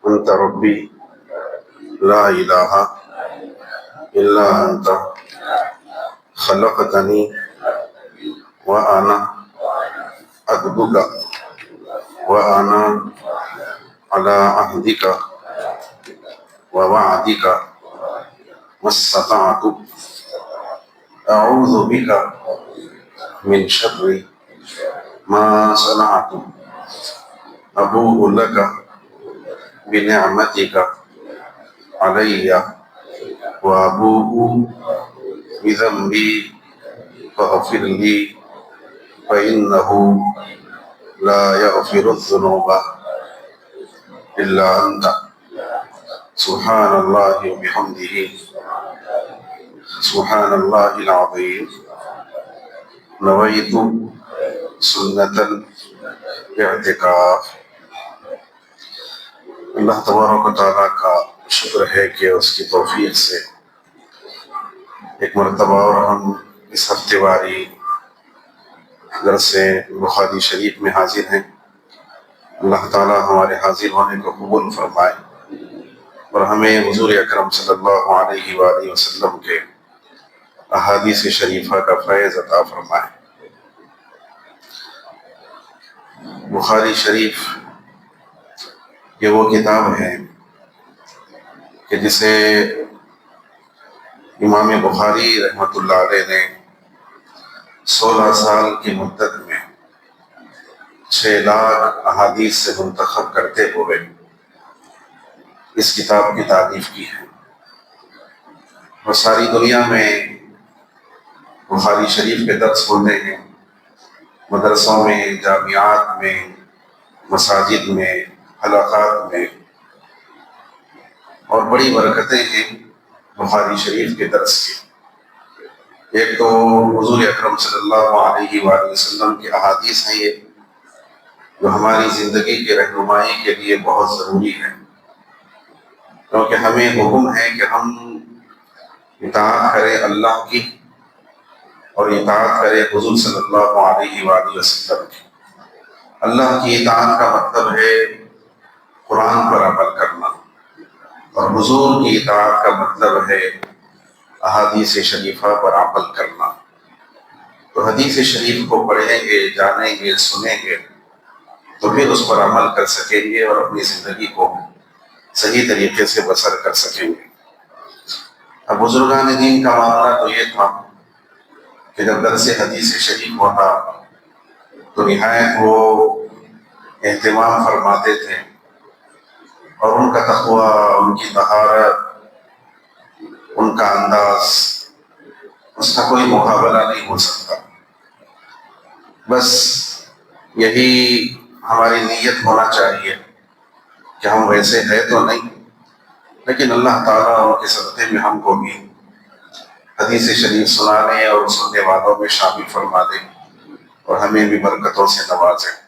انت ربی لا الہ الا انت خلقتنی وانا عبدک وانا علی عہدک ووعدک ما استطعت اعوذ بک من شر ما صنعت ابوء لک بنعمتک علی وابوء بذنبی فاغفر لی فإنه لا يغفر الذنوب إلا أنت سبحان الله وبحمده سبحان الله العظيم نويت سنة الاعتکاف۔ اللہ تبارک و تعالیٰ کا شکر ہے کہ اس کی توفیق سے ایک مرتبہ اور ہم اس ہفتے واری درس بخاری شریف میں حاضر ہیں۔ اللہ تعالیٰ ہمارے حاضر ہونے کو قبول فرمائے اور ہمیں حضور اکرم صلی اللہ علیہ وآلہ وسلم کے احادیث شریفہ کا فیض عطا فرمائے۔ بخاری شریف یہ وہ کتاب ہے کہ جسے امام بخاری رحمۃ اللہ علیہ نے 16 سال کی مدت میں 6 لاکھ احادیث سے منتخب کرتے ہوئے اس کتاب کی تالیف کی ہے، اور ساری دنیا میں بخاری شریف کے درس ہوتے ہیں، مدرسوں میں، جامعات میں، مساجد میں، حلقات میں، اور بڑی برکتیں ہیں بخاری شریف کے درس کی۔ ایک تو حضور اکرم صلی اللہ علیہ وآلہ وسلم کے احادیث ہیں یہ، جو ہماری زندگی کی رہنمائی کے لیے بہت ضروری ہے، کیونکہ ہمیں حکم ہے کہ ہم اطاعت کریں اللہ کی اور اطاعت کریں حضور صلی اللہ علیہ وآلہ وسلم کی۔ اللہ کی اطاعت کا مطلب ہے قرآن پر عمل کرنا، اور حضور کی اطاعت کا مطلب ہے احادیث شریفہ پر عمل کرنا۔ تو حدیث شریف کو پڑھیں گے، جانیں گے، سنیں گے، تو پھر اس پر عمل کر سکیں گے اور اپنی زندگی کو صحیح طریقے سے بسر کر سکیں گے۔ اب بزرگان دین کا معاملہ تو یہ تھا کہ جب درس حدیث شریف ہوتا تو نہایت وہ اہتمام فرماتے تھے، اور ان کا تقویٰ، ان کی طہارت، ان کا انداز، اس کا کوئی مقابلہ نہیں ہو سکتا۔ بس یہی ہماری نیت ہونا چاہیے کہ ہم ویسے ہیں تو نہیں، لیکن اللہ تعالیٰ ان کے صدقے میں ہم کو بھی حدیث شریف سنانے اور سننے والوں میں شامل فرما دیں اور ہمیں بھی برکتوں سے نوازیں۔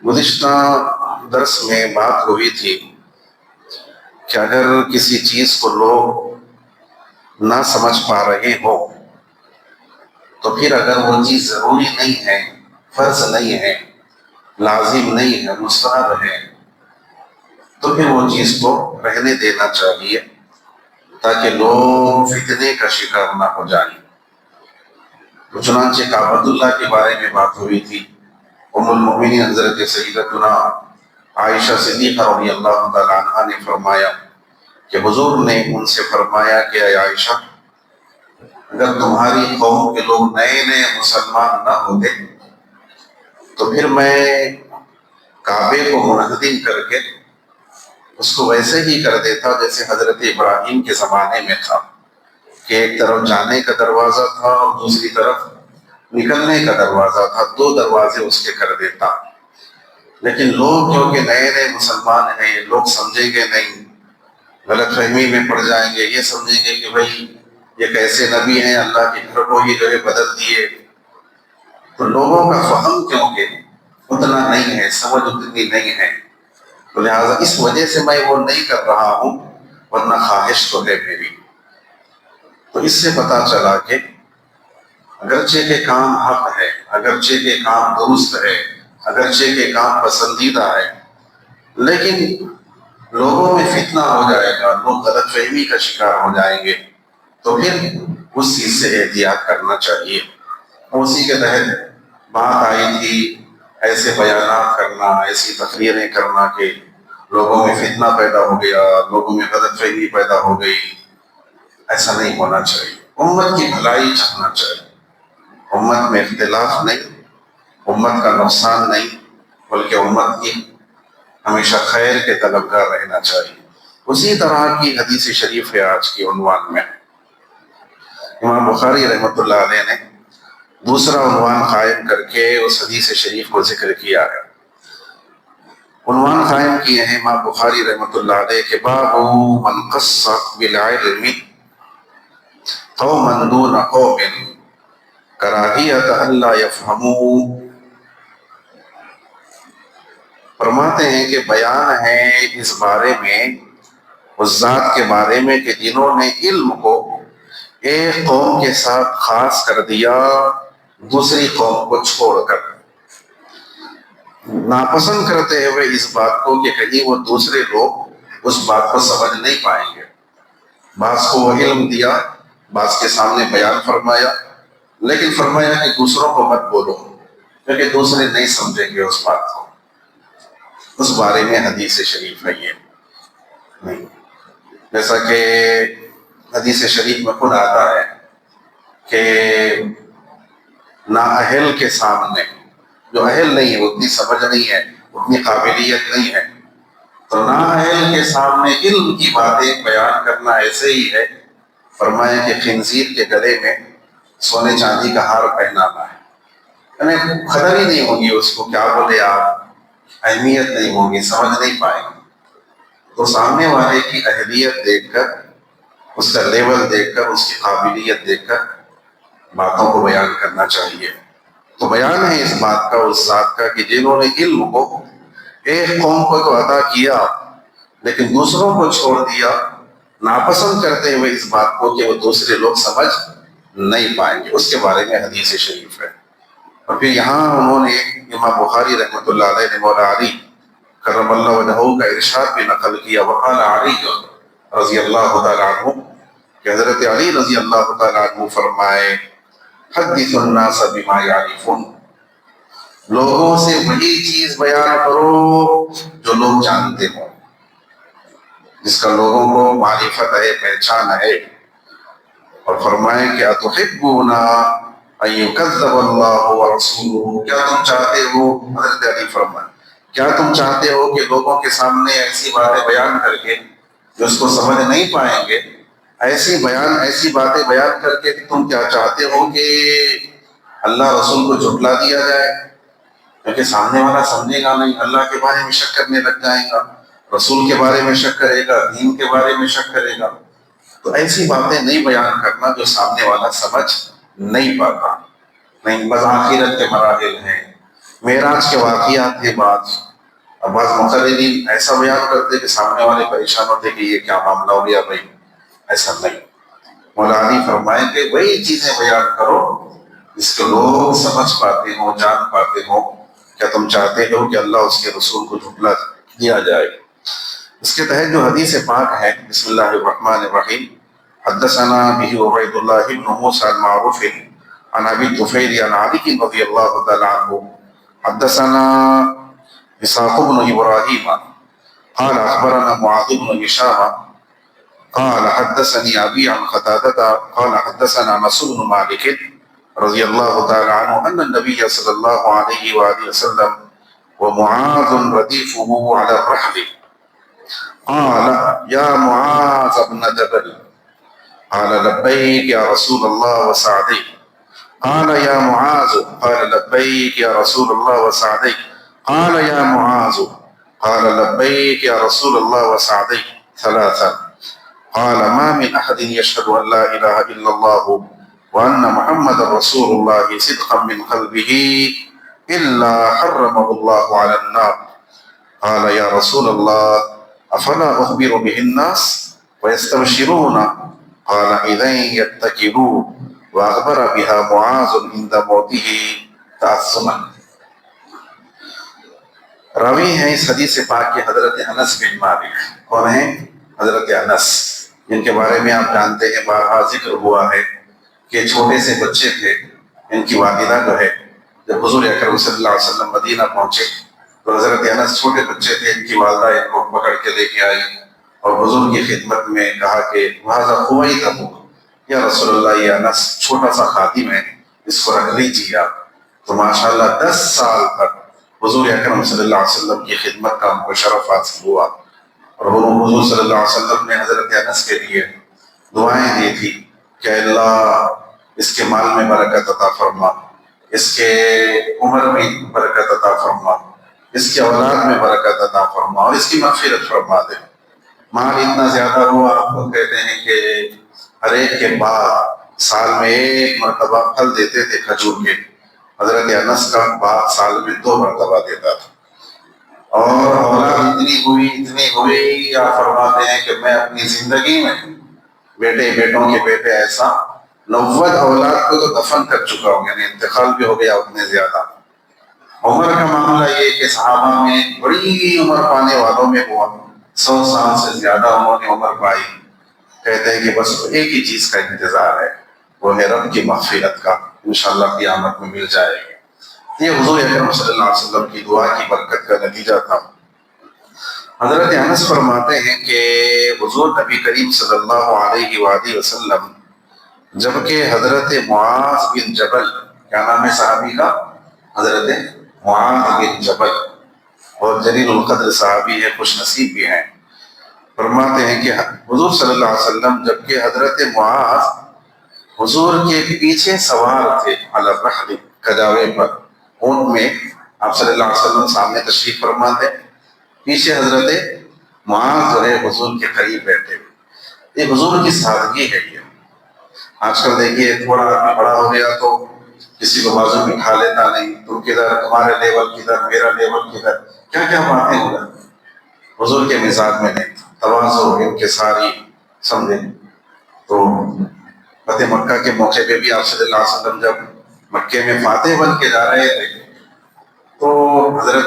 گزشتہ درس میں بات ہوئی تھی کہ اگر کسی چیز کو لوگ نہ سمجھ پا رہے ہو تو پھر اگر وہ چیز ضروری نہیں ہے، فرض نہیں ہے، لازم نہیں ہے، مستحب ہے، تو پھر وہ چیز کو رہنے دینا چاہیے تاکہ لوگ فتنے کا شکار نہ ہو جائیں۔ تو چنانچہ کعبۃ اللہ کے بارے میں بات ہوئی تھی۔ ام المؤمنین حضرت سیدتنا عائشہ صدیقہ رضی اللہ تعالی عنہا نے فرمایا کہ حضور نے ان سے فرمایا کہ اے عائشہ، اگر تمہاری قوم کے لوگ نئے نئے مسلمان نہ ہوتے تو پھر میں کعبے کو منہدم کر کے اس کو ویسے ہی کر دیتا جیسے حضرت ابراہیم کے زمانے میں تھا، کہ ایک طرف جانے کا دروازہ تھا اور دوسری طرف نکلنے کا دروازہ تھا، 2 دروازے اس کے کر دیتا۔ لیکن لوگ کیونکہ نئے نئے مسلمان ہیں، لوگ سمجھیں گے نہیں، غلط فہمی میں پڑ جائیں گے، یہ سمجھیں گے کہ بھائی یہ کیسے نبی ہیں، اللہ کے گھر کو ہی جو ہے بدل دیے۔ تو لوگوں کا فہم کیونکہ اتنا نہیں ہے، سمجھ اتنی نہیں ہے، تو لہٰذا اس وجہ سے میں وہ نہیں کر رہا ہوں، ورنہ خواہش تو ہے میری۔ تو اس سے پتہ چلا کہ اگرچہ کے کام حق ہے، اگرچہ کے کام درست ہے، اگرچہ کے کام پسندیدہ ہے، لیکن لوگوں میں فتنہ ہو جائے گا، لوگ غلط فہمی کا شکار ہو جائیں گے، تو پھر اس چیز سے احتیاط کرنا چاہیے۔ اسی کے تحت بات آئی تھی ایسے بیانات کرنا، ایسی تقریریں کرنا کہ لوگوں میں فتنہ پیدا ہو گیا، لوگوں میں غلط فہمی پیدا ہو گئی۔ ایسا نہیں ہونا چاہیے، امت کی بھلائی چاہنا چاہیے، امت میں اختلاف نہیں، امت کا نقصان نہیں، بلکہ امت کی ہمیشہ خیر کے طلبگار رہنا چاہیے۔ اسی طرح کی حدیث شریف ہے آج کی عنوان میں۔ امام بخاری رحمۃ اللہ علیہ نے دوسرا عنوان قائم کر کے اس حدیث شریف کو ذکر کیا ہے۔ عنوان قائم کیے ہیں امام بخاری رحمۃ اللہ علیہ کہ باب من قص بالعلم قوما دون قوم کراہیت الا یفہموا۔ فرماتے ہیں کہ بیان ہے اس بارے میں، اس ذات کے بارے میں کہ جنہوں نے علم کو ایک قوم کے ساتھ خاص کر دیا دوسری قوم کو چھوڑ کر، ناپسند کرتے ہوئے اس بات کو کہ کہیں وہ دوسرے لوگ اس بات کو سمجھ نہیں پائیں گے۔ بعض کو وہ علم دیا، بعض کے سامنے بیان فرمایا، لیکن فرمایا کہ دوسروں کو مت بولو کیونکہ دوسرے نہیں سمجھیں گے اس بات کو۔ اس بارے میں حدیث شریف ہے یہ نہیں، جیسا کہ حدیث شریف میں خود آتا ہے کہ نااہل کے سامنے، جو اہل نہیں ہے، اتنی سمجھ نہیں ہے، اتنی قابلیت نہیں ہے، تو نااہل کے سامنے علم کی باتیں بیان کرنا ایسے ہی ہے، فرمایا کہ خنزیر کے گلے میں سونے چاندی کا ہار پہنانا ہے، یعنی قدر ہی نہیں ہوگی اس کو، کیا بولے آپ، اہمیت نہیں ہوگی، سمجھ نہیں پائیں گے۔ تو سامنے والے کی اہلیت دیکھ کر، اس کا لیول دیکھ کر، اس کی قابلیت دیکھ کر باتوں کو بیان کرنا چاہیے۔ تو بیان ہے اس بات کا، اس ذات کا کہ جنہوں نے علم کو ایک قوم کو تو عطا کیا لیکن دوسروں کو چھوڑ دیا، ناپسند کرتے ہوئے اس بات کو کہ وہ دوسرے لوگ سمجھ نہیں پائیں گے۔ اس کے بارے میں حدیث شریف ہے۔ اور پھر یہاں انہوں نے امام بخاری رحمۃ اللہ علیہ نے مولا علی کرم اللہ وجہہ کا ارشاد بھی نقل کیا، وقال علی رضی اللہ تعالیٰ عنہ کہ حضرت علی رضی اللہ تعالیٰ عنہ فرمائے، حدث الناس بما یعرفون، لوگوں سے وہی چیز بیان کرو جو لوگ جانتے ہوں، جس کا لوگوں کو معرفت ہے، پہچان ہے۔ اور فرمائے کہ اتحبون ان یکذب اللہ ورسولہ، کیا تم چاہتے ہو، حضرت علی فرمائے کیا تم چاہتے ہو کہ لوگوں کے سامنے ایسی باتیں بیان کر کے جو اس کو سمجھ نہیں پائیں گے، ایسی باتیں بیان کر کے تم کیا چاہتے ہو کہ اللہ رسول کو جھٹلا دیا جائے؟ کیونکہ سامنے والا سمجھے گا نہیں، اللہ کے بارے میں شک کرنے لگ جائے گا، رسول کے بارے میں شک کرے گا، دین کے بارے میں شک کرے گا۔ تو ایسی باتیں نہیں بیان کرنا جو سامنے والا سمجھ نہیں پاتا۔ نہیں، بس آخرت کے مراحل ہیں، معراج کے واقعات ہیں، بعض مقررین ایسا بیان کرتے کہ سامنے والے پریشان ہوتے کہ یہ کیا معاملہ ہو گیا بھائی، ایسا نہیں۔ مولا علی فرمائیں کہ وہی چیزیں بیان کرو جس کو لوگ سمجھ پاتے ہوں، جان پاتے ہوں۔ کیا تم چاہتے ہو کہ اللہ اس کے رسول کو جھٹلا دیا جائے؟ اس کے تحت جو حدیث پاک ہے، بسم اللہ الرحمن الرحیم، حدثنا به عبید اللہ بن موسى المعروف عن ابی الطفیل عن علی رضی اللہ تعالی عنہ حدثنا اسحاق بن ابراہیم قال اخبرنا معاذ بن هشام قال حدثني ابي عن قتادة قال حدثنا انس بن مالك رضی اللہ تعالی عنہ ان النبي صلی اللہ علیہ وآلہ وسلم ومعاذ ردیفه على الرحل قال يا معاذ بن جبل قال لبيك يا رسول الله وسعديك قال يا معاذ قال لبيك يا رسول الله وسعديك قال يا معاذ قال لبيك يا رسول الله وسعديك ثلاثا قال ما من أحد يشهد أن لا إله إلا الله وأن محمد رسول الله صدقا من قلبه إلا حرمه الله على النار قال يا رسول الله أفلا أخبر به الناس ويستبشرون قال إذن يتكلوا وأخبر بها معاذ عند موته تأثما۔ راوی ہیں اس حدیث پاک کے حضرت انس بن مالک. کون ہیں؟ حضرت انس، جن کے بارے میں آپ جانتے ہیں بارہا ذکر ہوا ہے کہ چھوٹے سے بچے تھے. ان کی والدہ جو ہے جب حضور اکرم صلی اللہ علیہ وسلم مدینہ پہنچے تو حضرت انس چھوٹے بچے تھے. ان کی والدہ ان کو پکڑ کے لے کے آئی اور حضور کی خدمت میں کہا کہ وہذا خویتم، یا رسول اللہ یہ انس چھوٹا سا خادم ہے، اس کو رکھ لیجیے آپ. تو ماشاءاللہ 10 سال تک حضور اکرم صلی اللہ علیہ وسلم کی خدمت کا ان کو شرف حاصل ہوا. اور حضور صلی اللہ علیہ وسلم نے حضرت انس کے لیے دعائیں دی تھی کہ اللہ اس کے مال میں برکت عطا فرما، اس کے عمر میں برکت عطا فرما، اس کے اولاد میں برکت عطا فرما اور اس کی مغفرت فرما دے. مال اتنا زیادہ ہوا، آپ کو کہتے ہیں کہ ہر ایک کے بعد سال میں 1 مرتبہ پھل دیتے تھے کھجور کے. حضرت انس کا باغ سال میں 2 مرتبہ دیتا تھا. اور اولاد اتنی ہوئی آپ فرماتے ہیں کہ میں اپنی زندگی میں بیٹوں کے بیٹے ایسا 90 اولاد کو تو دفن کر چکا ہوں، یعنی انتقال بھی ہو گیا اتنے زیادہ. عمر کا معاملہ یہ کہ صحابہ میں بڑی عمر پانے والوں میں ہوا، 100 سال سے زیادہ انہوں نے عمر پائی. کہتے ہیں کہ بس ایک ہی چیز کا انتظار ہے، وہ ہے رب کی مغفرت کا، انشاءاللہ قیامت میں مل جائے گی. یہ حضور اکرم صلی اللہ علیہ وسلم کی دعا کی برکت کا نتیجہ تھا. حضرت انس فرماتے ہیں کہ حضور نبی کریم صلی اللہ علیہ وآلہ وسلم جبکہ حضرت معاذ بن جبل، کیا نام ہے صحابی کا؟ حضرت معاذ بن جبل، اور جلیل القدر صحابی ہے، خوش نصیب بھی ہیں. فرماتے ہیں کہ حضور صلی اللہ علیہ وسلم جبکہ حضرت معاذ حضور کے پیچھے سوار تھے، علی الرحل، کجاوے پر، اونٹ میں آپ صلی اللہ علیہ وسلم سامنے تشریف فرما تھے، پیچھے حضرت معاذ جو ہے حضور کے قریب بیٹھے ہوئے. یہ حضور کی سادگی ہے. یہ آج کل دیکھیے تھوڑا آدمی بڑا ہو گیا تو کسی کو بازو میں اٹھا لیتا نہیں، تم کدھر، تمہارے لیول کدھر، میرا لیول کدھر، کیا کیا باتیں ہو جاتی. حضور کے مزاج میں نہیں، تواضع، انکساری، سمجھے. تو فتح مکہ کے موقع پہ بھی آپ صلی اللہ علیہ وسلم جب مکے میں فاتح بن کے جا رہے تھے تو حضرت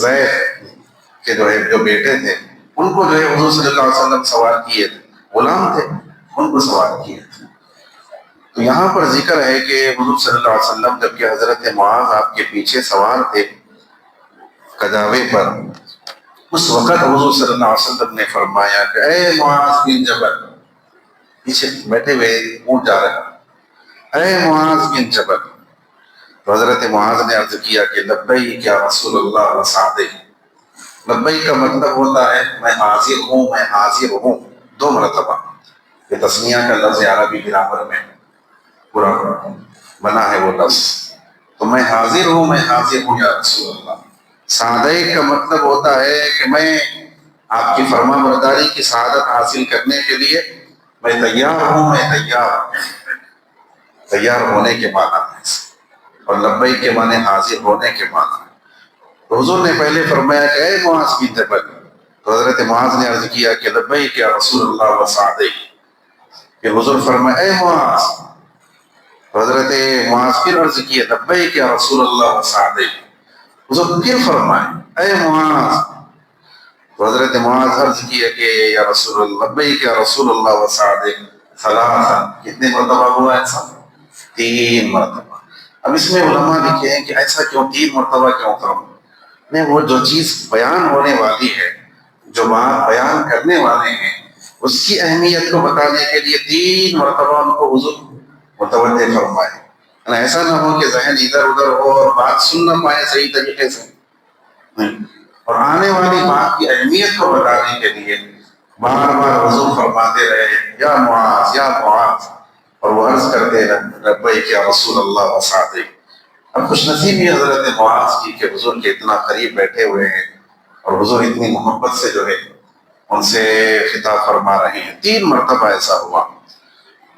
زید کے جو بیٹے تھے ان کو جو ہے حضور صلی اللہ علیہ وسلم سوار کیے تھے، غلام تھے، ان کو سوار کیے تھے. تو یہاں پر ذکر ہے کہ حضور صلی اللہ علیہ وسلم جبکہ حضرت معاذ آپ کے پیچھے سوار تھے کجاوے پر، اس وقت حضور صلی اللہ علیہ وسلم نے فرمایا کہ اے معاذ بن جبل، پیچھے بیٹھے ہوئے اونٹ جا رہا، اے معاذ بن جبل. تو حضرت معاذ نے عرض کیا کہ لبیک یا رسول اللہ وسعدیک. لبیک کا مطلب ہوتا ہے میں حاضر ہوں، میں حاضر ہوں، 2 مرتبہ. یہ تسمیہ کا لفظ عربی گرامر میں پورا بنا ہے وہ لفظ. تو میں حاضر ہوں، میں حاضر ہوں یا رسول اللہ. سعدیک کا مطلب ہوتا ہے کہ میں آپ کی فرما برداری کی سعادت حاصل کرنے کے لیے میں تیار ہوں، میں تیار ہونے کے معنی ہے. اور لبیک کے معنی حاضر ہونے کے معنی. تو حضور نے پہلے فرمایا کہ اے معاذ بن جبل. تو حضرت معاذ نے عرض کیا کہ لبیک یا رسول اللہ وسعدیک. کہ حضور فرمایا اے معاذ. تو حضرت معاذ پھر عرض کیا لبیک یا رسول اللہ وسعدیک. حضور پھر فرمائے اے معاذ. تو حضرت معاذ عرض کیا کہ یا رسول اللہ، لبیک یا رسول اللہ وسعدیک. ثلاثا، کتنے مرتبہ ہوا ایسا؟ 3 مرتبہ. اب اس میں علماء لکھے ہیں کہ ایسا کیوں 3 مرتبہ کیوں کروں؟ نہیں، وہ جو چیز بیان ہونے والی ہے، جو بات بیان کرنے والے ہیں، اس کی اہمیت کو بتانے کے لیے 3 مرتبہ ان کو حضور متوجہ فرمائے. ایسا نہ ہو کہ ذہن ادھر ادھر ہو اور بات سن نہ پائے صحیح طریقے سے. اور آنے والی بات کی اہمیت کو بتانے کے لیے بار بار حضور فرماتے رہے یا معاذ یا معاذ، اور وہ عرض کرتے رہے لبیک یا رسول اللہ وسعدیک. اب خوش نصیبی حضرت معاذ کی کہ حضور کے اتنا قریب بیٹھے ہوئے ہیں اور حضور اتنی محبت سے جو ہے ان سے خطاب فرما رہے ہیں. 3 مرتبہ ایسا ہوا.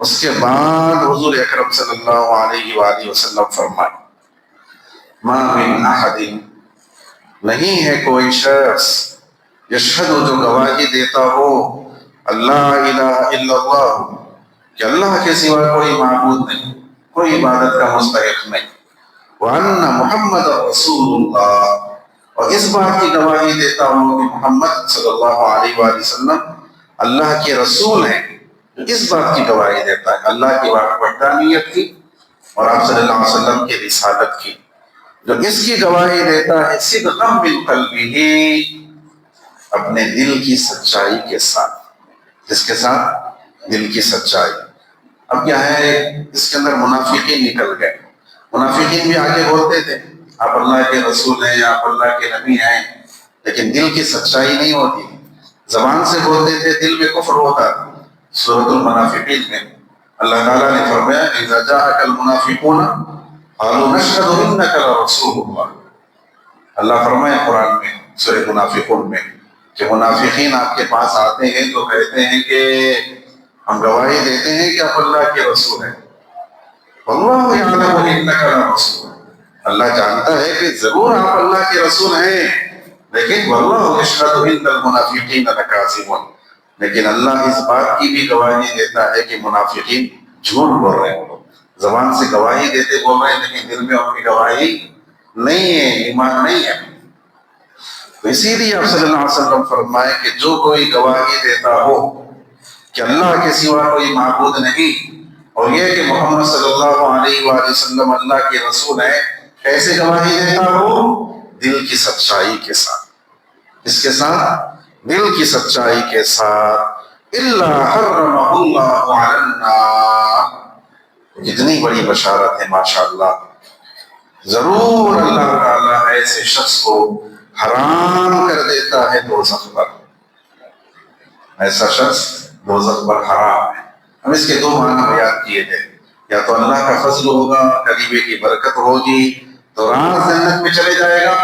اس کے بعد حضور اکرم صلی اللہ علیہ وآلہ وسلم فرمائے ما من احد، نہیں ہے کوئی شخص، یشہد، جو گواہی دیتا ہو، اللہ الہ الا اللہ، کہ اللہ کے سوا کوئی معبود نہیں، کوئی عبادت کا مستحق نہیں، وَأَنَّ مُحَمَّدَ رَسُولُ اللَّهِ، اور اس بات کی گواہی دیتا ہوں کہ محمد صلی اللہ علیہ وآلہ وسلم اللہ کے رسول ہیں. اس بات کی گواہی دیتا ہے اللہ کی وحدانیت کی اور آپ صلی اللہ علیہ وسلم کی رسالت کی. جو اس کی گواہی دیتا ہے صدقا من قلبہ، اپنے دل کی سچائی کے ساتھ. جس کے ساتھ دل کی سچائی. اب کیا ہے، اس کے اندر منافقین نکل گئے. منافقین بھی آگے بولتے تھے آپ اللہ کے رسول ہیں، آپ اللہ کے نبی ہیں، لیکن دل کی سچائی نہیں ہوتی. زبان سے بولتے تھے، دل میں کفر ہوتا. سورۃ المنافقین میں اللہ تعالیٰ نے فرمایا اذا جاءک المنافقون قالوا نشهد انک لرسول اللہ. اللہ فرمایا قرآن میں سورۃ المنافقون میں کہ منافقین آپ کے پاس آتے ہیں تو کہتے ہیں کہ ہم گواہی دیتے ہیں کہ آپ اللہ کے رسول ہیں. واللہ یعلم انک لرسول، اللہ جانتا ہے کہ ضرور آپ اللہ کے رسول ہیں، لیکن واللہ یشہد ان المنافقین لکاذبون، لیکن اللہ اس بات کی بھی گواہی دیتا ہے کہ منافقین جھوٹ بول رہے ہیں. زبان سے گواہی دیتے بول رہے ہیں لیکن دل میں ان کی گواہی نہیں ہے، ایمان نہیں ہے. تو اسی لیے آپ صلی اللہ علیہ وسلم فرمائے کہ جو کوئی گواہی دیتا ہو کہ اللہ کے سوا کوئی معبود نہیں، اور یہ کہ محمد صلی اللہ علیہ وآلہ وسلم اللہ کے رسول ہیں، کیسے گواہی دیتا ہو؟ دل کی سچائی کے ساتھ. اس کے ساتھ دل کی سچائی کے ساتھ. الا حرمہ اللہ علی النار، کتنی بڑی بشارت ہے ماشاءاللہ. ضرور اللہ تعالیٰ ایسے شخص کو حرام کر دیتا ہے دوزخ پر. ایسا شخص دوزخ پر حرام ہے. ہم اس کے دو معنی بیان کیے ہیں. یا تو اللہ کا فضل ہوگا، کلمے کی برکت ہوگی تو راز جنت میں چلے جائے گا،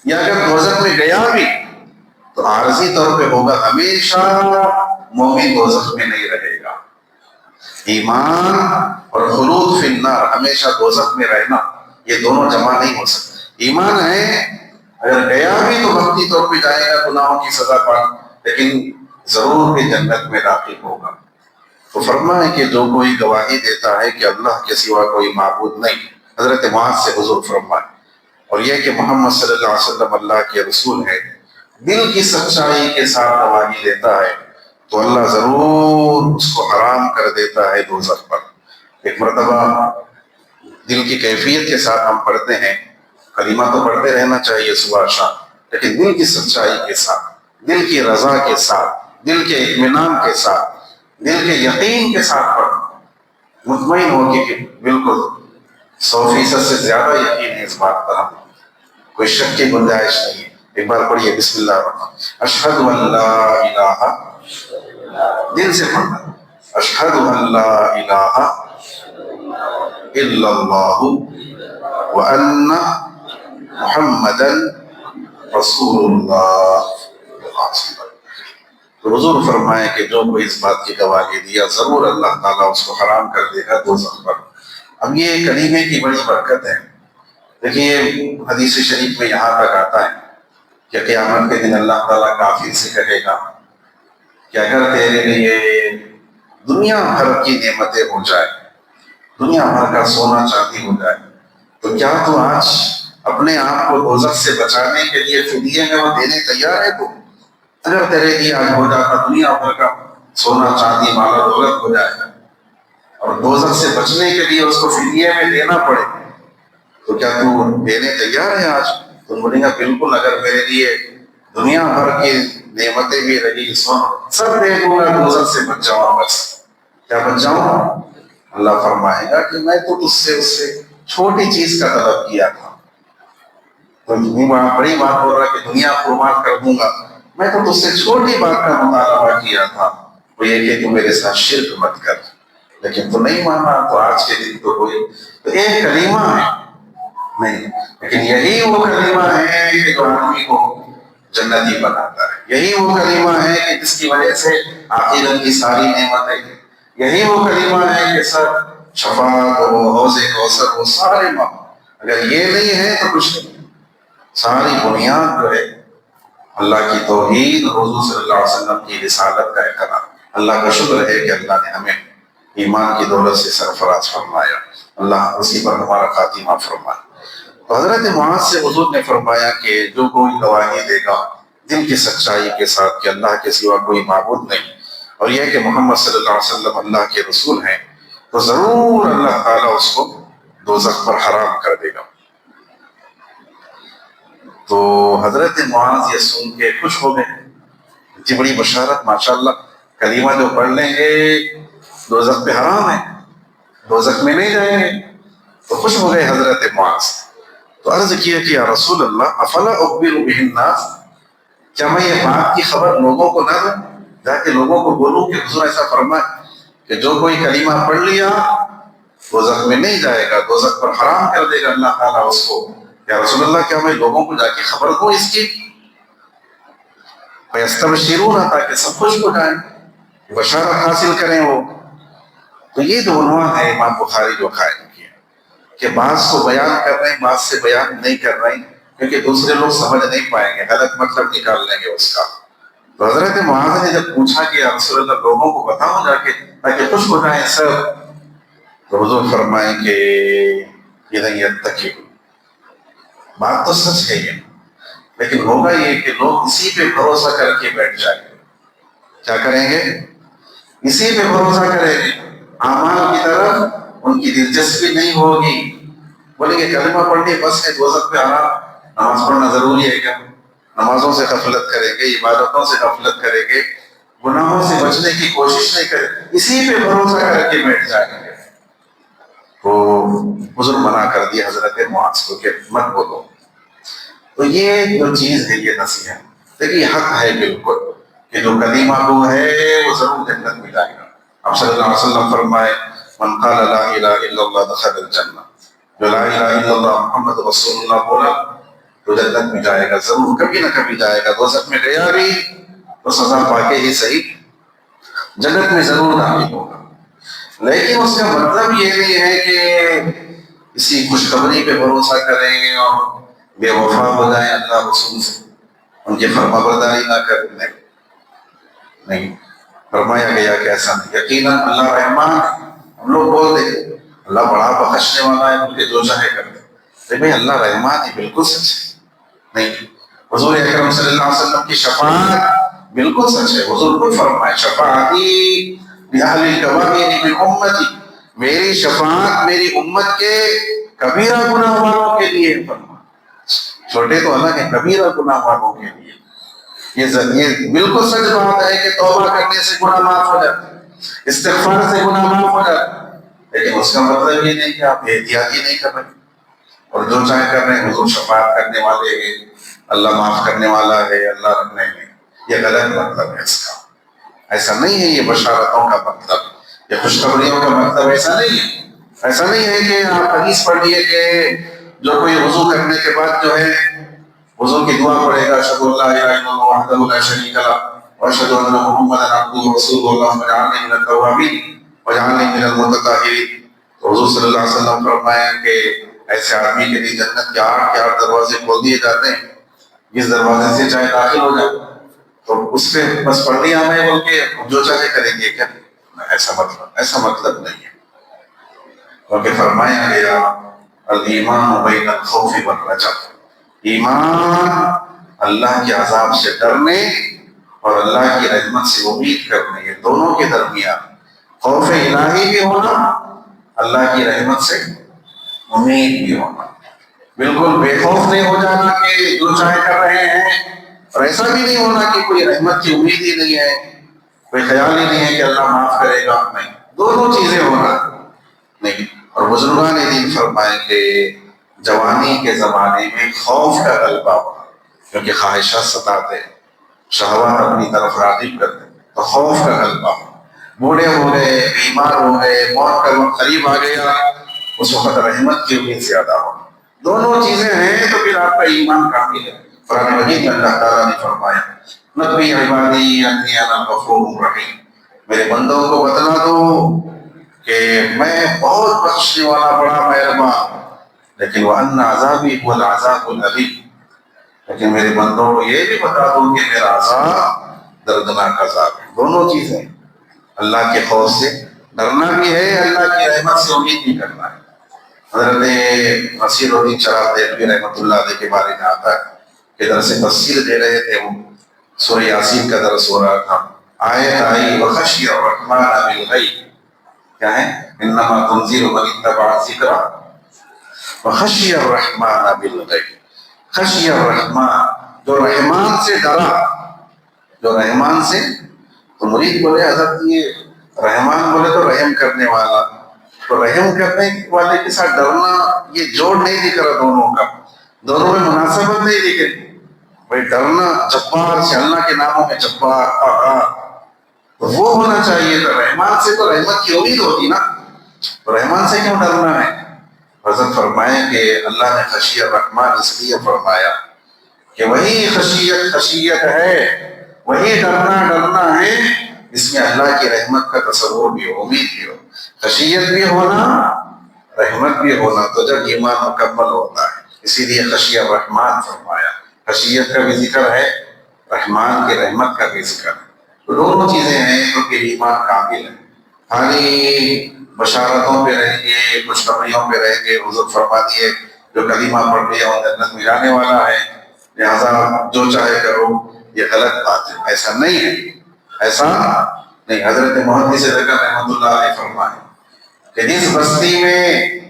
یا اگر دوزخ میں گیا بھی تو عارضی طور پہ ہوگا، ہمیشہ مومن دوزخ میں نہیں رہے گا. ایمان اور خلود فی النار، ہمیشہ دوزخ میں رہنا، یہ دونوں جمع نہیں ہو سکتے. ایمان ہے اگر گیا بھی تو وقتی طور پہ جائے گا گناہوں کی سزا پا، لیکن ضرور کہ جنت میں داخل ہوگا. تو فرمائے کہ جو کوئی گواہی دیتا ہے کہ اللہ کے سوا کوئی معبود نہیں، حضرت معاذ سے حضور فرمائے، اور یہ کہ محمد صلی اللہ علیہ وسلم اللہ کے رسول ہے، دل کی سچائی کے ساتھ گواہی دیتا ہے تو اللہ ضرور اس کو حرام کر دیتا ہے دوزخ پر. ایک مرتبہ دل کی کیفیت کے ساتھ ہم پڑھتے ہیں، کلمہ تو پڑھتے رہنا چاہیے صبح شام، لیکن دل کی سچائی کے ساتھ، دل کی رضا کے ساتھ، دل کے اطمینان کے ساتھ، دل کے یقین کے ساتھ پڑھنا. مطمئن ہو کہ بالکل 100% سے زیادہ یقین ہے اس بات پر، ہم کوئی شک کی گنجائش نہیں ہے. ایک بار پڑھیے بسم اللہ الرحمن الرحیم. اشہد ان لا الہ، دل سے پڑھنا، اشہد ان لا الہ الا اللہ وان محمدا رسول اللہ. تو حضور فرمائے کہ جو کوئی اس بات کی گواہی دیا ضرور اللہ تعالیٰ اس کو حرام کر دے گا دوزخ پر. اب یہ کلمے کی بڑی برکت ہے. دیکھیے حدیث شریف میں یہاں تک آتا ہے کہ قیامت کے دن اللہ تعالیٰ کافر سے کہے گا کہ اگر تیرے لیے دنیا بھر کی نعمتیں ہو جائے، دنیا بھر کا سونا چاندی ہو جائے، تو کیا تو آج اپنے آپ کو دوزخ سے بچانے کے لیے فدیے میں وہ دینے تیار ہے؟ تو اگر تیرے لیے آج ہو جاتا دنیا بھر کا سونا چاندی مال و دولت ہو جائے اور دوزخ سے بچنے کے لیے اس کو فدیے میں دینا پڑے، تو کیا تو دینے تیار ہے آج؟ تم بولیں گا بالکل، اگر میرے لیے دنیا بھر کی نعمتیں بھی رہی سب دے دوں گا، دوزخ سے بچ جاؤں. بس کیا بچ جاؤں؟ اللہ فرمائے گا کہ میں تو اس سے چھوٹی چیز کا طلب کیا تھا. تو بڑی بات ہو رہا کہ دنیا قربان کر دوں گا، میں تو تجھ سے چھوٹی بات کا مطالبہ کیا تھا، وہ یہ کہ تو میرے ساتھ شرک مت کر، لیکن تو نہیں مانا. تو آج کے دن تو کوئی تو ایک کلمہ ہے نہیں، لیکن یہی وہ کلمہ ہے کہ جو آدمی کو جنتی بناتا ہے. یہی وہ کلمہ ہے کہ جس کی وجہ سے آخرت کی ساری نعمتیں، یہی وہ کلمہ ہے کہ سب شفاعت ہو، حوض کوثر ہو، سارے ماں. اگر یہ نہیں ہے تو کچھ نہیں. ساری بنیاد جو ہے اللہ کی توحید، حضور صلی اللہ علیہ وسلم کی رسالت کا اقرار. اللہ کا شکر ہے کہ اللہ نے ہمیں ایمان کی دولت سے سرفراز فرمایا. اللہ اسی پر ہمارا خاتمہ فرمائے. تو حضرت معاذ سے حضور نے فرمایا کہ جو کوئی گواہی دے گا دل کی سچائی کے ساتھ کہ اللہ کے سوا کوئی معبود نہیں اور یہ کہ محمد صلی اللہ علیہ وسلم اللہ کے رسول ہیں، تو ضرور اللہ تعالیٰ اس کو دوزخ پر حرام کر دے گا۔ تو حضرت معاذ یہ سن کے خوش ہو گئے، اتنی بڑی بشارت، ماشاءاللہ کلمہ جو پڑھ لیں گے دوزخ پہ حرام ہے، دوزخ میں نہیں جائیں گے، تو خوش ہو گئے حضرت معاذ۔ تو عرض کیا کہ یا رسول اللہ افلا اخبر بہ الناس، کیا میں یہ بات کی خبر لوگوں کو نہ دوں، جا کے لوگوں کو بولوں کہ حضور ایسا فرمائے کہ جو کوئی کلمہ پڑھ لیا دوزخ میں نہیں جائے گا، دوزخ پر حرام کر دے گا اللہ تعالیٰ اس کو، یا رسول اللہ کیا میں لوگوں کو جا کے خبر دوں اس کی؟ فَيَسْتَبْشِرُونَ، تاکہ سب خوش ہو جائیں، بشارت حاصل کریں وہ۔ تو یہ جو عنوان ہے امام بخاری جو قائم کیا کہ بعض کو بیان کر رہے ہیں، بعض سے بیان نہیں کر رہے ہیں، کیونکہ دوسرے لوگ سمجھ نہیں پائیں گے، غلط مطلب نکال لیں گے اس کا۔ تو حضرت معاذ نے جب پوچھا کہ یا رسول اللہ لوگوں کو بتاؤں جا کے تاکہ خوش ہو جائیں سب، تو حضور فرمائیں کہ اِذًا يَتَّكِلُ، بات تو سچ ہے یہ، لیکن ہوگا یہ کہ لوگ اسی پہ بھروسہ کر کے بیٹھ جائیں گے۔ کیا کریں گے؟ اسی پہ بھروسہ کریں گے، اعمال کی طرف ان کی دلچسپی نہیں ہوگی، بولیں گے کلمہ پڑھنے بس ہے، دوزخ پہ حرام، نماز پڑھنا ضروری ہے کیا؟ نمازوں سے غفلت کریں گے، عبادتوں سے غفلت کریں گے، گناہوں سے بچنے کی کوشش نہیں کریں، اسی پہ بھروسہ کر کے بیٹھ جائیں گے۔ تو حضور منع کر دیا حضرت معاذ کو کہ مت بولو۔ تو یہ جو چیز ہے یہ نصیحت، دیکھیے حق ہے بالکل کہ جو کلمہ گو ہے وہ ضرور جنت میں جائے گا۔ آپ صلی اللہ علیہ وسلم فرمائے من قال لا الہ الا اللہ دخل الجنہ، جو لا الہ الا اللہ محمد رسول اللہ بولا تو جنت میں جائے گا، ضرور کبھی نہ کبھی جائے گا، دوزخ میں گیا بھی تو سزا پا کے ہی صحیح جنت میں ضرور داخل ہوگا۔ لیکن اس کا مطلب یہ نہیں ہے کہ اسی خوشخبری پہ بھروسہ کریں اور بے وفا ہو جائیں اللہ رسول سے، ان کی فرما برداری نہ کریں، نہیں۔ فرمایا گیا کہ ایسا نہیں، یقیناً اللہ رحمان ہے۔ ہم لوگ بول دیں اللہ بڑا بخشنے والا ہے، ان کے جو چاہے کر دے، لیکن بھائی اللہ رحمان ہے، بالکل سچ ہے نہیں۔ حضور اکرم صلی اللہ علیہ وسلم کی شفاعت بالکل سچ ہے، حضور خود فرمائے شفاعتی لأہل الکبائر من امتی، میری شفاعت میری امت کے کبیرہ گناہ والوں کے لیے فرمائے، چھوٹے تو الگ ہے، کبیرہ گناہ والوں کے لیے۔ یہ بالکل سچ بات ہے کہ توبہ کرنے سے گناہ معاف ہو جاتا ہے، استغفار سے گناہ معاف ہو جاتا ہے، لیکن اس کا مطلب یہ نہیں کہ آپ احتیاطی نہیں کر رہے اور جو چاہے کر رہے ہیں، حضور شفاعت کرنے والے ہیں، اللہ معاف کرنے والا ہے، اللہ رکھنے میں، یہ غلط مطلب ہے اس کا، ایسا نہیں ہے۔ یہ بشارتوں کا مطلب، یہ خوشخبریوں کا مطلب ایسا نہیں ہے۔ ایسا نہیں ہے کہ آپ حدیث پڑھ لیے کہ جو کوئی وضو کرنے کے بعد جو ہے وضو کی دعا پڑھے گا اشہد ان لا الہ الا اللہ وحدہ لا شریک لہ واشہد ان محمدا عبدہ ورسولہ اللہم اجعلنی من التوابین واجعلنی من المتطہرین۔ تو حضور صلی اللہ علیہ وسلم فرمایا کہ ایسے آدمی کے لیے جنت کے 8 دروازے کھول دیے جاتے ہیں، جس دروازے سے چاہے داخل ہو جائے، تو اس پہ بس پڑھ لیا ہمیں بول کے جو چاہے کریں گے کیا؟ ایسا مطلب نہیں ہے، کیونکہ فرمایا گیا الایمان بین الخوف والرجا، ایمان اللہ کے عذاب سے ڈرنے اور اللہ کی رحمت سے امید کرنے، یہ دونوں کے درمیان خوف الہی بھی ہونا، اللہ کی رحمت سے امید بھی ہونا، بالکل بے خوف نہیں ہو جانا کہ جو چاہے کر رہے ہیں، اور ایسا بھی نہیں ہونا کہ کوئی رحمت کی امید ہی نہیں ہے، کوئی خیال ہی نہیں ہے کہ اللہ معاف کرے گا، نہیں، دونوں چیزیں ہونا نہیں۔ اور بزرگان دین فرمائے کہ جوانی کے زمانے میں خوف کا غلبہ ہونا، کیونکہ خواہشات ستاتے، شہوات اپنی طرف راغب کرتے، تو خوف کا غلبہ ہونا، بوڑھے ہو گئے، بیمار ہو گئے، موت کا وقت قریب آ گیا، اس وقت رحمت کی امید زیادہ ہونا، دونوں چیزیں ہیں تو پھر آپ کا ایمان کامل ہے۔ قرآن مجید میں اللہ تعالیٰ نے فرمایا نبی عبادی انی انا الغفور الرحیم، میرے بندوں کو بتلا دو کہ میں بہت بخشنے والا بڑا مہربان، لیکن وَأَنَّ عَذَابِي هُوَ الْعَذَابُ الْأَلِيمُ، لیکن میرے بندوں کو یہ بھی بتا دو کہ میرا عذاب دردناک عذاب ہے۔ دونوں چیزیں، اللہ کے خوف سے ڈرنا بھی ہے، اللہ کی رحمت سے امید بھی کرنا ہے۔ حضرت نصیر الدین شراب دہلوی رحمۃ اللہ علیہ کے بارے میں آتا ہے کہ درس تفسیر دے رہے تھے، وہ سورہ یاسین کا درس ہو رہا تھا، آیت آئی وخشی الرحمن بالغیب، کیا ہے؟ انما تنذیر من اتبع الذکر وخشی الرحمن بالغیب، خشی الرحمن، جو رحمان سے ڈرا، جو رحمان سے، تو مرید بولے حضرت یہ رحمان بولے تو رحم کرنے والا، تو رحم کرنے والے کے ساتھ ڈرنا یہ جوڑ نہیں دکھ رہا دونوں کا، دونوں میں مناسبت نہیں دکھ رہی۔ بھائی ڈرنا جبار سے، اللہ کے ناموں میں جبار تو وہ ہونا چاہیے تھا، رحمان سے تو رحمت کی امید ہوتی نا، تو رحمان سے کیوں ڈرنا ہے؟ حضرت فرمائیں کہ اللہ نے خشیت الرحمن اس لیے فرمایا کہ وہی خشیت ہے، وہی ڈرنا ہے اس میں اللہ کی رحمت کا تصور بھی ہو، امید بھی ہو، خشیت بھی ہونا، رحمت بھی ہونا، تو جب ایمان مکمل ہوتا ہے، اسی لیے خشیت الرحمن فرمایا، خشیت کا بھی ذکر ہے، رحمان کی رحمت کا بھی ذکر ہے، تو دونوں چیزیں ہیں تو پھر ایمان کامل ہے۔ خالی بشارتوں پہ رہیں گے، خوشخبریوں پہ رہیں گے، حضور فرما دیے جو کلمہ پڑھ لیا وہ جنت میں جانے والا ہے، لہذا جو چاہے کرو، یہ غلط بات ہے، ایسا نہیں ہے، ایسا نہیں۔ حضرت محدث ذکر رحمۃ اللہ علیہ فرمائے کہ جس بستی میں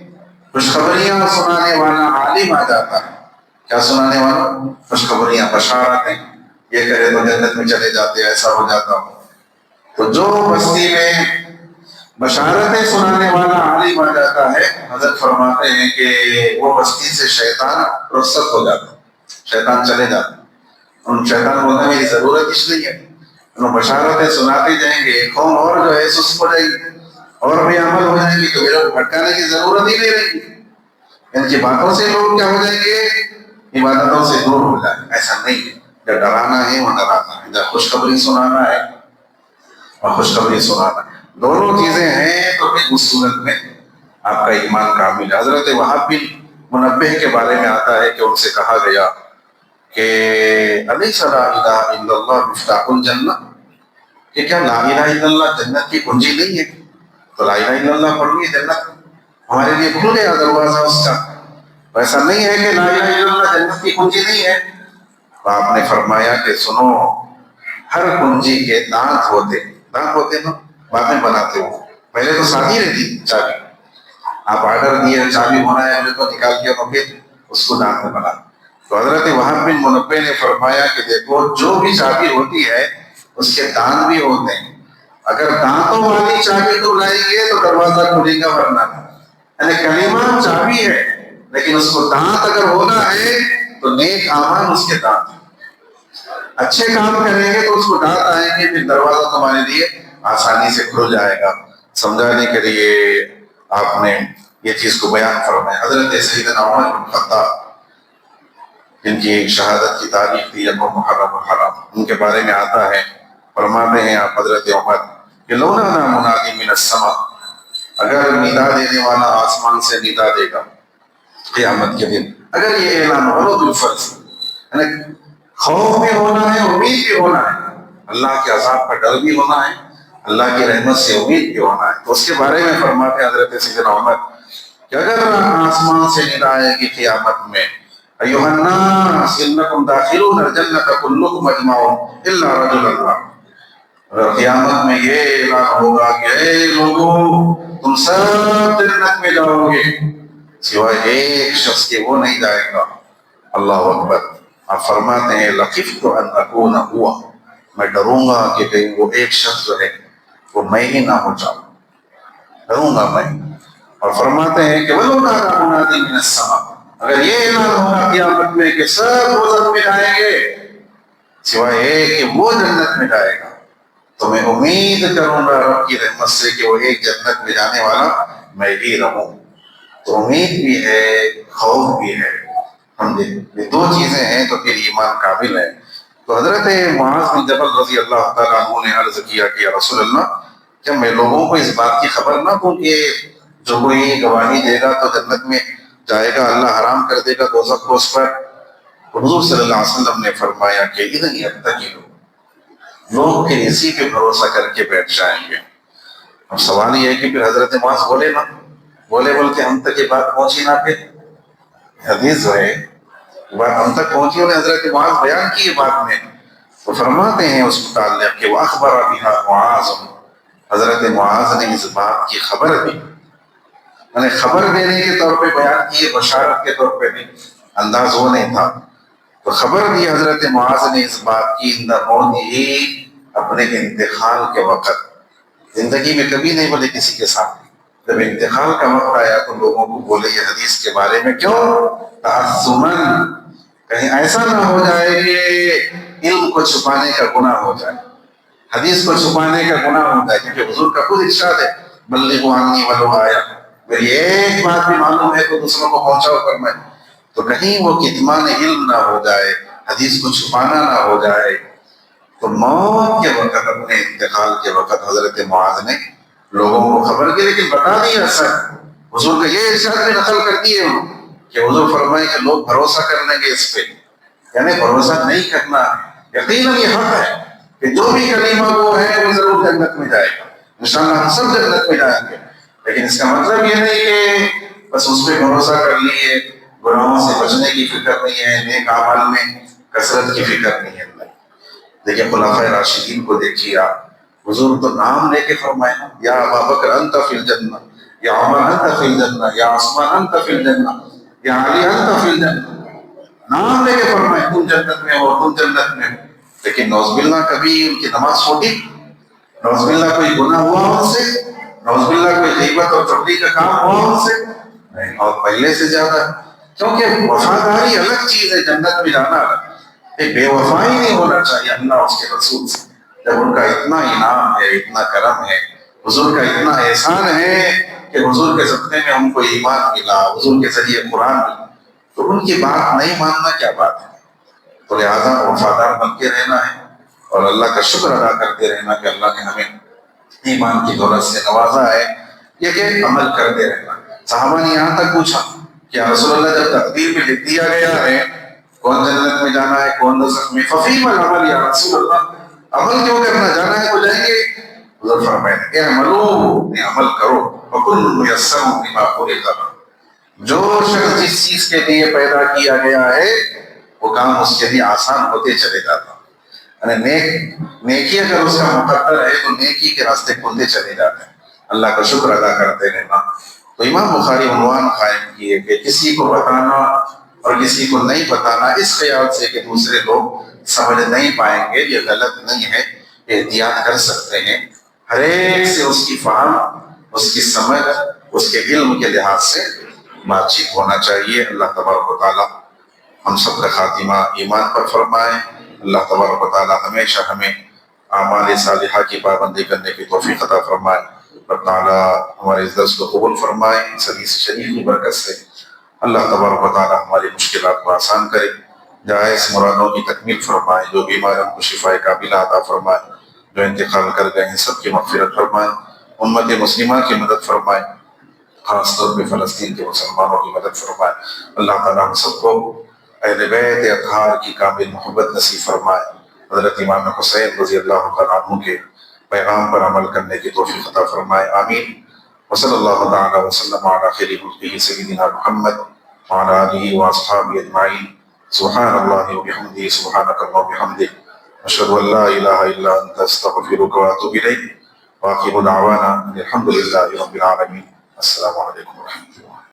خوشخبریاں سنانے والا عالم آ جاتا ہے، کیا سنانے والا؟ خوشخبریاں، بشارتیں، یہ کرے تو جنت میں چلے جاتے، ایسا ہو جاتا ہو، تو جو بستی میں بشارتیں سنانے والا عالم آ جاتا ہے، حضرت فرماتے ہیں کہ وہ بستی سے شیطان رخصت ہو جاتا، شیطان چلے جاتا، ان شیطان بولنے میری ضرورت اس لیے ہے، انہوں بشارتیں سناتے جائیں گے، ایک قوم اور جو ہے سست ہو جائے گی اور بھی عمل ہو جائیں گی، تو میرے کو بھٹکانے کی ضرورت ہی نہیں رہے گی، ان کی باتوں سے لوگ کیا ہو جائیں گے؟ عبادتوں سے دور ہو جائیں گے۔ ایسا نہیں ہے، جب ڈرانا ہے وہ ڈرانا ہے، جب خوشخبری سنانا ہے اور خوشخبری سنانا ہے، دونوں چیزیں ہیں تو پھر اس صورت میں آپ کا ایمان کامل ہے۔ حضرت وہاب بن منبہ کے بارے میں آتا ہے کہ ان سے کہا گیا کہ الیس لا الہ الا اللہ مفتاح الجنہ، کہ کیا لا الہ الا اللہ جنت کی کنجی نہیں ہے؟ تو لا الہ الا اللہ پڑھ لیے جنت ہمارے لیے کھل گیا دروازہ اس کا، ایسا نہیں ہے کہ لا الہ الا اللہ جنت کی کنجی نہیں ہے۔ تو آپ نے فرمایا کہ سنو، ہر کنجی کے دانت ہوتے نا، بعد میں بناتے ہو، پہلے تو سادی رہتی چابی، آپ آرڈر دیے چابی ہونا ہے ہمیں تو نکال کے پھر اس کو دانت میں بنا۔ تو حضرت وہاب بن منبہ نے فرمایا کہ دیکھو جو بھی چابی ہوتی ہے اس کے دانت بھی ہوتے ہیں، اگر دانتوں والی چابی تو لائیں گے تو دروازہ کھلے گا، ورنہ یعنی کلمہ چابی ہے لیکن اس کو دانت اگر ہونا ہے تو نیک اعمال اس کے دانت، اچھے کام کریں گے تو اس کو دانت آئیں گے، پھر دروازہ تمہارے لیے آسانی سے کھل جائے گا۔ سمجھانے کے لیے آپ نے یہ چیز کو بیان فرمایا۔ حضرت سیدنا عمر بن خطاب جن کی شہادت کی تاریخ تھی یکم محرم الحرام، ان کے بارے میں آتا ہے، فرماتے ہیں آپ حضرت عمر کہ لو نادى منادی من السماء، اگر ندا دینے والا آسمان سے ندا دے گا قیامت کے دن، اگر یہ اعلان ہو بالفرض، یعنی خوف بھی ہونا ہے، امید بھی ہونا ہے، اللہ کے عذاب کا ڈر بھی ہونا ہے، اللہ کی رحمت سے امید بھی ہونا ہے، تو اس کے بارے میں فرماتے حضرت سیدنا عمر کہ اگر آسمان سے ندا آئے گی قیامت میں، ایھا الناس انکم داخلون الجنۃ کلکم اجمعون الا رجلا، اگر قیامت میں یہ اعلان ہوگا کہ اے لوگوں تم سب جنت میں جاؤ گے سوائے ایک شخص کے، وہ نہیں جائے گا، اللہ اکبر۔ آپ فرماتے ہیں لخفت ان اکون ہوا، میں ڈروں گا کہ کہیں وہ ایک شخص جو ہے وہ میں ہی نہ ہو جاؤں، ڈروں گا میں۔ اور فرماتے ہیں کہ وَلَوْ نَادَىٰ مُنَادٍ مِّنَ السَّمَاءِ، اگر یہ اعلان ہوگا قیامت میں کہ سب جنت میں جائیں گے سوائے ایک کہ وہ جنت میں جائے گا، تو میں امید کروں گا رب کی رحمت سے کہ وہ ایک جنت میں جانے والا میں ہی رہوں۔ تو امید بھی ہے، خوف بھی ہے، سمجھے، یہ دو چیزیں ہیں تو پھر ایمان کامل ہے۔ تو حضرت معاذ بن جبل رضی اللہ تعالیٰ عنہ نے عرض کیا کہ یا رسول اللہ، کیا میں لوگوں کو اس بات کی خبر نہ دوں کہ جو کوئی گواہی دے گا تو جنت میں جائے گا، اللہ حرام کر دے گا دوزخ کو اس پر؟ حضور صلی اللہ علیہ وسلم نے فرمایا کہ اذن یتکلوا، لوگ پھر اسی پہ بھروسہ کر کے بیٹھ جائیں گے۔ اب سوال یہ ہے کہ پھر حضرت معاذ بولے نا، بولے بولتے ہم تک یہ بات پہنچی نہ پھر حدیث جو ہے بات ہم تک پہنچی انہیں حضرت معاذ بیان کی ہے بعد میں، وہ فرماتے ہیں اس متعلق کہ وَأَخْبَرَ بِهَا مُعَاذٌ، حضرت معاذ نے اس بات کی خبر دی، میں نے خبر دینے کے طور پہ بیان کی ہے، بشارت کے طور پہ نہیں، انداز وہ نہیں تھا، تو خبر دی حضرت معاذ نے اس بات کی ہی اپنے انتقال کے وقت، زندگی میں کبھی نہیں بولے کسی کے ساتھ، جب انتقال کا وقت آیا تو لوگوں کو بولے یہ حدیث کے بارے میں، کیوں تعصماً، کہیں ایسا نہ ہو جائے کہ علم کو چھپانے کا گناہ ہو جائے، حدیث کو چھپانے کا گناہ ہو جائے، کیونکہ حضور کا خود ارشاد ہے بلغوا عنی ولو آیا، میری ایک بات بھی معلوم ہے تو دوسروں کو پہنچاؤ کرنا ہے، تو کہیں وہ کتمان علم نہ ہو جائے، حدیث کو چھپانا نہ ہو جائے، تو موت کے وقت، اپنے انتقال کے وقت حضرت معاذ نے لوگوں کو خبر کی، لیکن بتا دیا سر، حضور کا یہ ارشاد بھی نقل کر دیے کہ حضور فرمائے کہ لوگ بھروسہ کر لیں گے اس پہ، یعنی بھروسہ نہیں کرنا، یقیناً یہ حق ہے کہ جو بھی کلمہ وہ ہے وہ ضرور جنت میں جائے گا، انشاءاللہ ہم سب جنت میں جائیں گے، لیکن اس کا مطلب یہ نہیں کہ بس اس پہ بھروسہ کر لیے، گناہوں سے بچنے کی فکر نہیں ہے، نیک اعمال میں کثرت کی فکر نہیں ہے۔ دیکھیں خلفائے راشدین کو دیکھیے آپ، حضور تو نام لے کے فرمائے نا، یا ابا بکر انت فی الجنہ، یا عمر انت فی الجنہ، یا عثمان انت فی الجنہ، یا علی انت فی الجنہ، نام لے کے فرمائے تم جنت میں ہو، تم جنت میں ہو، لیکن نعوذ باللہ کبھی ان کی نماز چھوٹی، نعوذ باللہ کوئی گناہ ہوا ان سے، نعوذ باللہ کوئی غیبت اور چغلی کا کام ہوا ان سے نہیں، اور پہلے سے زیادہ، کیونکہ وفاداری الگ چیز ہے، جنت میں جانا الگ، ایک بے وفائی نہیں ہونا چاہیے اللہ اس کے رسول سے، جب ان کا اتنا انعام ہے، اتنا کرم ہے، حضور کا اتنا احسان ہے کہ حضور کے صدقے میں ہم کو ایمان ملا، حضور کے ذریعے قرآن ملا، تو ان کی بات نہیں ماننا کیا بات ہے، تو لہٰذا وفادار بن کے رہنا ہے اور اللہ کا شکر ادا کرتے رہنا کہ اللہ نے ہمیں ایمان کی دولت سے نوازا ہے، یہ کہ عمل کرتے رہنا۔ صحابہ نے یہاں تک پوچھا کہ یا رسول اللہ جب تقدیر میں لکھ دیا گیا ہے کون جنت میں جانا ہے کون دوزخ میں، ففیم العمل یا رسول اللہ، عمل کیوں کرنا، جانا ہے تو جائیں گے، حضور فرمائے اعملوا، عمل کرو، وکل میسر لما خلق له، جو شخص جس چیز کے لیے پیدا کیا گیا ہے وہ کام اس کے لیے آسان ہوتے چلے جاتا، یعنی نیکی اگر اس کا مقدر ہے تو نیکی کے راستے کھلتے چلے جاتے ہیں، اللہ کا شکر ادا کرتے رہنا۔ تو امام بخاری عنوان قائم کیے کہ کسی کو بتانا اور کسی کو نہیں بتانا اس خیال سے کہ دوسرے لوگ سمجھ نہیں پائیں گے، یہ غلط نہیں ہے، احتیاط کر سکتے ہیں، ہر ایک سے اس کی فہم، اس کی سمجھ، اس کے علم کے لحاظ سے بات چیت ہونا چاہیے۔ اللہ تبارک و تعالی ہم سب کا خاتمہ ایمان پر فرمائے، اللہ تبارک و تعالی ہمیشہ ہمیں اعمال صالحہ کی پابندی کرنے کی توفیق عطا فرمائے، اور تعالی ہمارے اس درس کو قبول فرمائے، اس حدیث شریف کی برکت سے اللہ تبارک و تعالی ہماری مشکلات کو آسان کرے، جائز مرادوں کی تکمیل فرمائے، جو بیمار ہم کو شفائے کاملہ عطا فرمائے، جو انتقال کر گئے ہیں سب کی مغفرت فرمائے، امت مسلمہ کی مدد فرمائے، خاص طور پہ فلسطین کے مسلمانوں کی مدد فرمائے، اللہ تعالیٰ ہم سب کو اہل بیت اطہار کی کامل محبت نصیب فرمائے، حضرت امام حسین رضی اللہ تعالیٰ عنہ کے پیغام پر عمل کرنے کی توفیق عطا فرمائے، آمین۔ وصلی اللہ تعالیٰ وسلم علی خیر خلقہ سیدنا محمد وعلی آلہ واصحابہ اجمعین، سبحان اللہ وبحمدہ، سبحانک اللہم وبحمدک، اشہد ان لا الہ الا انت استغفرک واتوب الیک، وآخر دعوانا ان الحمد للہ رب العالمین۔ السلام علیکم ورحمۃ اللہ۔